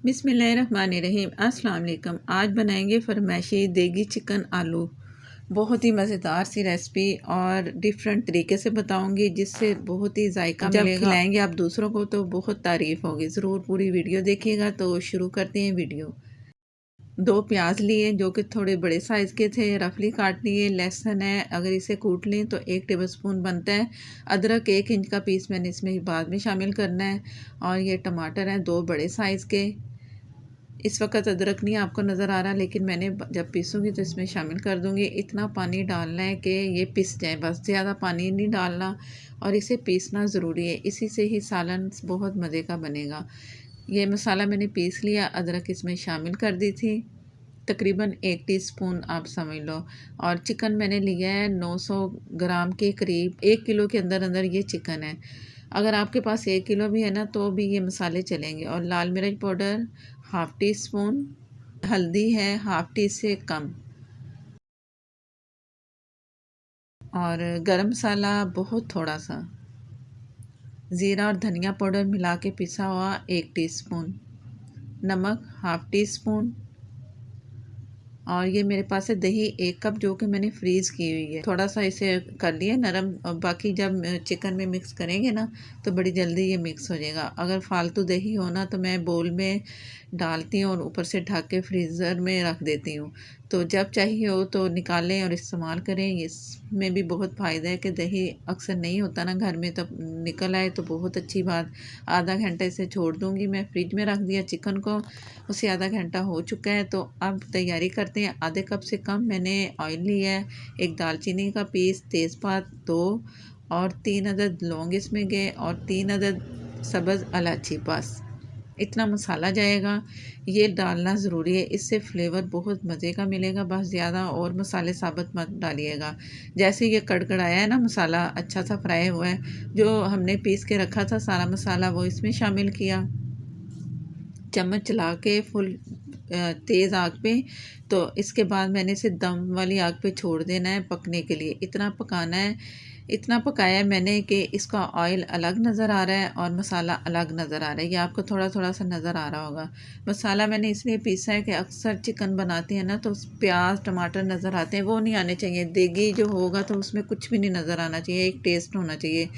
बिस्मिल्लाहिर्रहमानिर्रहीम। अस्सलाम वालेकुम। आज बनाएंगे फरमाइशी देगी चिकन आलू। बहुत ही मज़ेदार सी रेसिपी और डिफरेंट तरीके से बताऊंगी, जिससे बहुत ही जायका मिलेगा। जब खिलाएंगे आप दूसरों को तो बहुत तारीफ़ होगी। ज़रूर पूरी वीडियो देखिएगा। तो शुरू करते हैं वीडियो। 2 प्याज लिए जो कि थोड़े बड़े साइज़ के थे, रफली काट लिए। लहसुन है, अगर इसे कूट लें तो 1 टेबलस्पून बनता है। अदरक 1 इंच का पीस मैंने इसमें बाद में शामिल करना है। और ये टमाटर हैं 2 बड़े साइज़ के। इस वक्त अदरक नहीं आपको नज़र आ रहा, लेकिन मैंने जब पीसूँगी तो इसमें शामिल कर दूँगी। इतना पानी डालना है कि ये पिस जाए, बस ज़्यादा पानी नहीं डालना। और इसे पीसना ज़रूरी है, इसी से ही सालन बहुत मज़े का बनेगा। ये मसाला मैंने पीस लिया, अदरक इसमें शामिल कर दी थी। तकरीबन 1 टीस्पून आप समझ लो। और चिकन मैंने लिया है 900 ग्राम के करीब। 1 किलो के अंदर अंदर ये चिकन है। अगर आपके पास 1 किलो भी है ना तो भी ये मसाले चलेंगे। और लाल मिर्च पाउडर 1/2 टीस्पून, हल्दी है 1/2 टी से कम, और गरम मसाला बहुत थोड़ा सा, ज़ीरा और धनिया पाउडर मिला के पिसा हुआ 1 टीस्पून, नमक 1/2 टीस्पून। और ये मेरे पास है दही 1 कप, जो कि मैंने फ्रीज़ की हुई है। थोड़ा सा इसे कर लिया नरम। बाकी जब चिकन में मिक्स करेंगे ना तो बड़ी जल्दी ये मिक्स हो जाएगा। अगर फालतू दही हो ना तो मैं बोल में डालती हूँ और ऊपर से ढक के फ्रीज़र में रख देती हूँ। तो जब चाहिए हो तो निकालें और इस्तेमाल करें। इसमें भी बहुत फ़ायदा है कि दही अक्सर नहीं होता ना घर में, तब निकल आए तो बहुत अच्छी बात। आधा घंटा इसे छोड़ दूँगी, मैं फ्रिज में रख दिया चिकन को। उसे आधा घंटा हो चुका है। तो अब तैयारी करते हैं। आधे कप से कम मैंने ऑयल लिया है, 1 दालचीनी का पीस, तेज़पात 2 और 3 अदद लौंग इसमें गए, और 3 अदद सब्ज़ इलायची। बस इतना मसाला जाएगा, ये डालना ज़रूरी है, इससे फ्लेवर बहुत मज़े का मिलेगा। बस ज़्यादा और मसाले साबुत मत डालिएगा। जैसे ये कड़कड़ाया है ना, मसाला अच्छा सा फ्राई हुआ है, जो हमने पीस के रखा था सारा मसाला वो इसमें शामिल किया, चम्मच चला के फुल तेज़ आग पे। तो इसके बाद मैंने इसे दम वाली आग पे छोड़ देना है पकने के लिए। इतना पकाना है, इतना पकाया है मैंने कि इसका ऑयल अलग नज़र आ रहा है और मसाला अलग नज़र आ रहा है। ये आपको थोड़ा थोड़ा सा नज़र आ रहा होगा। मसाला मैंने इसलिए पीसा है कि अक्सर चिकन बनाते हैं ना तो प्याज टमाटर नज़र आते हैं, वो नहीं आने चाहिए। देगी जो होगा तो उसमें कुछ भी नहीं नज़र आना चाहिए, एक टेस्ट होना चाहिए।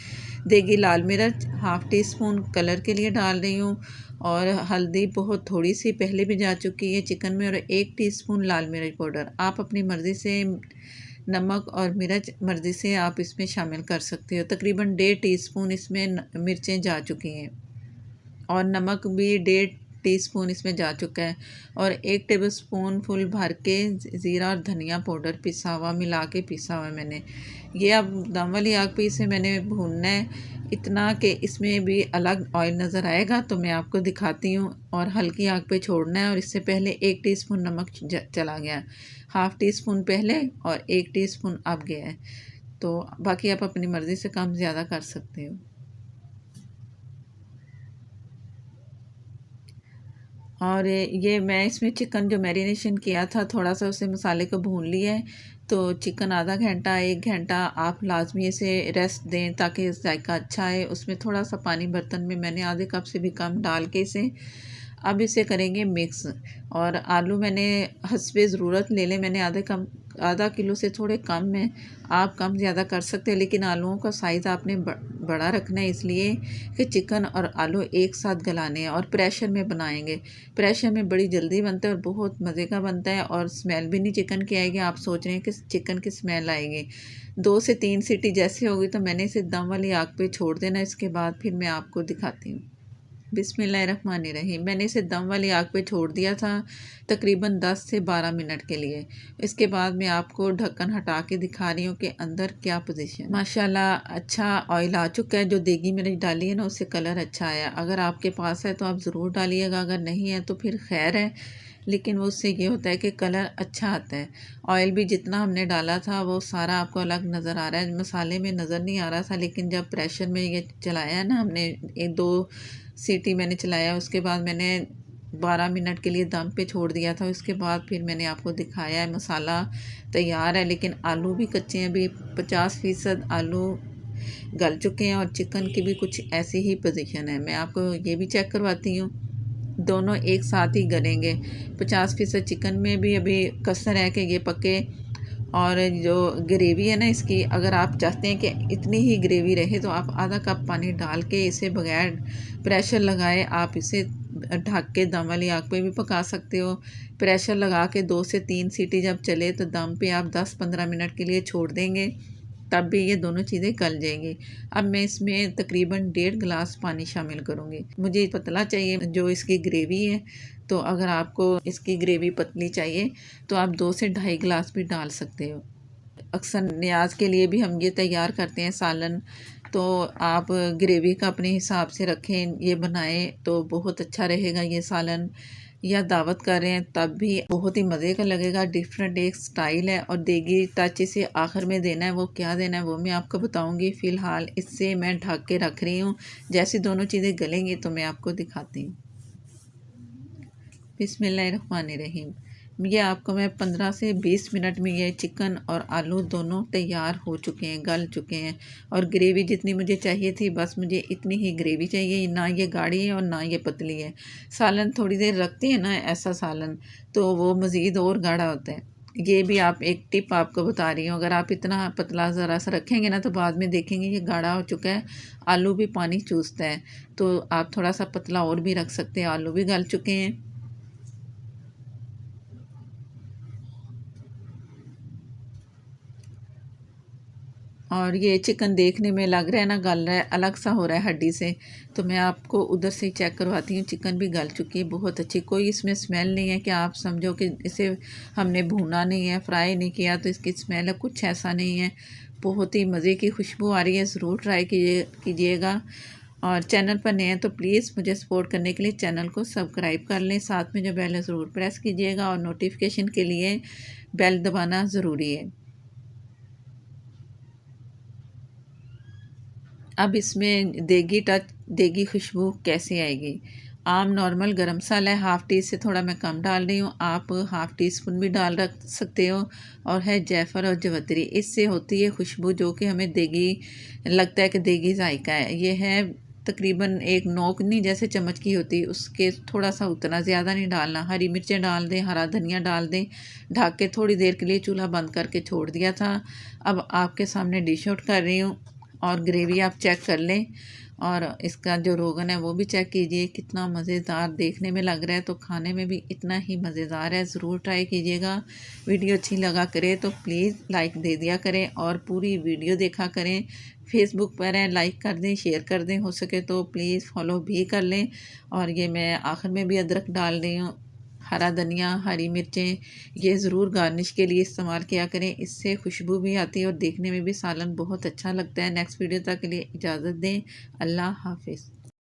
देगी लाल मिर्च 1/2 टीस्पून कलर के लिए डाल रही हूँ। और हल्दी बहुत थोड़ी सी पहले भी जा चुकी है चिकन में। और 1 टीस्पून लाल मिर्च पाउडर। आप अपनी मर्ज़ी से नमक और मिर्च मर्ज़ी से आप इसमें शामिल कर सकते हो। तकरीबन 1.5 टीस्पून इसमें मिर्चें जा चुकी हैं, और नमक भी 1.5 टीस्पून इसमें जा चुका है। और 1 टेबलस्पून फुल भर के ज़ीरा और धनिया पाउडर पिसा हुआ मिला के पिसा हुआ है मैंने। ये अब दम वाली आग पे इसे मैंने भूनना है, इतना कि इसमें भी अलग ऑयल नज़र आएगा तो मैं आपको दिखाती हूँ। और हल्की आग पे छोड़ना है। और इससे पहले 1 टीस्पून नमक चला गया, 1/2 टीस्पून पहले और 1 टीस्पून अब गया है। तो बाकी आप अपनी मर्ज़ी से कम ज़्यादा कर सकते हो। और ये मैं इसमें चिकन जो मैरिनेशन किया था थोड़ा सा उसे मसाले को भून लिया है। तो चिकन आधा घंटा 1 घंटा आप लाजमी इसे रेस्ट दें ताकि जायका अच्छा आए। उसमें थोड़ा सा पानी बर्तन में मैंने आधे कप से भी कम डाल के इसे अब इसे करेंगे मिक्स। और आलू मैंने हस्बे ज़रूरत ले लें। मैंने आधा किलो से थोड़े कम है, आप कम ज़्यादा कर सकते हैं, लेकिन आलूओं का साइज़ आपने बड़ा रखना है, इसलिए कि चिकन और आलू एक साथ गलाने हैं। और प्रेशर में बनाएंगे। प्रेशर में बड़ी जल्दी बनता है और बहुत मज़े का बनता है, और स्मेल भी नहीं चिकन की आएगी। आप सोच रहे हैं कि चिकन की स्मेल आएगी। 2 से 3 सीटी जैसे होगी तो मैंने इसे दम वाली आग पे छोड़ देना। इसके बाद फिर मैं आपको दिखाती हूँ। बिस्मिल्लाहिर्रहमानिर्रहीम। मैंने इसे दम वाली आग पे छोड़ दिया था तकरीबन 10 से 12 मिनट के लिए। इसके बाद मैं आपको ढक्कन हटा के दिखा रही हूँ कि अंदर क्या पोजीशन। माशाल्लाह अच्छा ऑयल आ चुका है। जो देगी मिर्च डाली है ना उससे कलर अच्छा आया। अगर आपके पास है तो आप ज़रूर डालिएगा, अगर नहीं है तो फिर खैर है, लेकिन वो उससे ये होता है कि कलर अच्छा आता है। ऑयल भी जितना हमने डाला था वो सारा आपको अलग नज़र आ रहा है, मसाले में नज़र नहीं आ रहा था। लेकिन जब प्रेशर में ये चलाया ना हमने, 1-2 सीटी मैंने चलाया, उसके बाद मैंने 12 मिनट के लिए दम पे छोड़ दिया था। उसके बाद फिर मैंने आपको दिखाया है मसाला तैयार है, लेकिन आलू भी कच्चे हैं। अभी 50% आलू गल चुके हैं और चिकन की भी कुछ ऐसी ही पोजीशन है। मैं आपको ये भी चेक करवाती हूँ। दोनों एक साथ ही गलेंगे। 50% चिकन में भी अभी कसर है कि ये पके। और जो ग्रेवी है ना इसकी, अगर आप चाहते हैं कि इतनी ही ग्रेवी रहे तो आप आधा कप पानी डाल के इसे बगैर प्रेशर लगाए आप इसे ढक के दम वाली आग पे भी पका सकते हो। प्रेशर लगा के 2 से 3 सीटी जब चले तो दम पे आप 10-15 मिनट के लिए छोड़ देंगे, तब भी ये दोनों चीज़ें गल जाएंगी। अब मैं इसमें तकरीबन 1.5 गिलास पानी शामिल करूँगी। मुझे पतला चाहिए जो इसकी ग्रेवी है, तो अगर आपको इसकी ग्रेवी पतली चाहिए तो आप 2 से 2.5 गिलास भी डाल सकते हो। अक्सर न्याज के लिए भी हम ये तैयार करते हैं सालन, तो आप ग्रेवी का अपने हिसाब से रखें, ये बनाएं तो बहुत अच्छा रहेगा ये सालन। या दावत कर रहे हैं तब भी बहुत ही मज़े का लगेगा। डिफरेंट एक स्टाइल है और देगी टच इसे आखिर में देना है, वो क्या देना है वो मैं आपको बताऊंगी। फ़िलहाल इससे मैं ढक के रख रही हूँ, जैसे दोनों चीज़ें गलेंगी तो मैं आपको दिखाती हूँ। बिस्मिल्लाहिर्रहमानिर्रहीम। ये आपको मैं 15 से 20 मिनट में ये चिकन और आलू दोनों तैयार हो चुके हैं, गल चुके हैं। और ग्रेवी जितनी मुझे चाहिए थी बस मुझे इतनी ही ग्रेवी चाहिए, ना ये गाढ़ी है और ना ये पतली है। सालन थोड़ी देर रखते हैं ना ऐसा सालन, तो वो मज़ीद और गाढ़ा होता है। ये भी आप एक टिप आपको बता रही हूँ, अगर आप इतना पतला ज़रा सा रखेंगे ना तो बाद में देखेंगे ये गाढ़ा हो चुका है, आलू भी पानी चूसता है। तो आप थोड़ा सा पतला और भी रख सकते हैं। आलू भी गल चुके हैं। और ये चिकन देखने में लग रहा है ना गल रहा है, अलग सा हो रहा है हड्डी से, तो मैं आपको उधर से चेक करवाती हूँ। चिकन भी गल चुकी है बहुत अच्छी, कोई इसमें स्मेल नहीं है कि आप समझो कि इसे हमने भूना नहीं है, फ्राई नहीं किया तो इसकी स्मेल है, कुछ ऐसा नहीं है। बहुत ही मज़े की खुशबू आ रही है। ज़रूर ट्राई कीजिएगा। और चैनल पर नए हैं तो प्लीज़ मुझे सपोर्ट करने के लिए चैनल को सब्सक्राइब कर लें, साथ में जो बेल है ज़रूर प्रेस कीजिएगा और नोटिफिकेशन के लिए बेल दबाना ज़रूरी है। अब इसमें देगी टच, देगी खुशबू कैसे आएगी। आम नॉर्मल गरम मसाला है, हाफ़ टी से थोड़ा मैं कम डाल रही हूँ, आप हाफ़ टी स्पून भी डाल रख सकते हो। और है जायफल और जवतरी, इससे होती है खुशबू जो कि हमें देगी लगता है कि देगी जायका है। ये है तकरीबन एक नोक नहीं जैसे चम्मच की होती, उसके थोड़ा सा उतना ज़्यादा नहीं डालना। हरी मिर्चें डाल दें, हरा धनिया डाल दें, ढक के थोड़ी देर के लिए चूल्हा बंद करके छोड़ दिया था। अब आपके सामने डिश आउट कर रही हूँ। और ग्रेवी आप चेक कर लें और इसका जो रोगन है वो भी चेक कीजिए, कितना मज़ेदार देखने में लग रहा है तो खाने में भी इतना ही मज़ेदार है। ज़रूर ट्राई कीजिएगा। वीडियो अच्छी लगा करे तो प्लीज़ लाइक दे दिया करें और पूरी वीडियो देखा करें। फेसबुक पर है, लाइक कर दें, शेयर कर दें, हो सके तो प्लीज़ फॉलो भी कर लें। और ये मैं आखिर में भी अदरक डाल रही हूँ, हरा धनिया, हरी मिर्चें, ये ज़रूर गार्निश के लिए इस्तेमाल किया करें, इससे खुशबू भी आती है और देखने में भी सालन बहुत अच्छा लगता है। नेक्स्ट वीडियो तक के लिए इजाज़त दें। अल्लाह हाफ़िज़।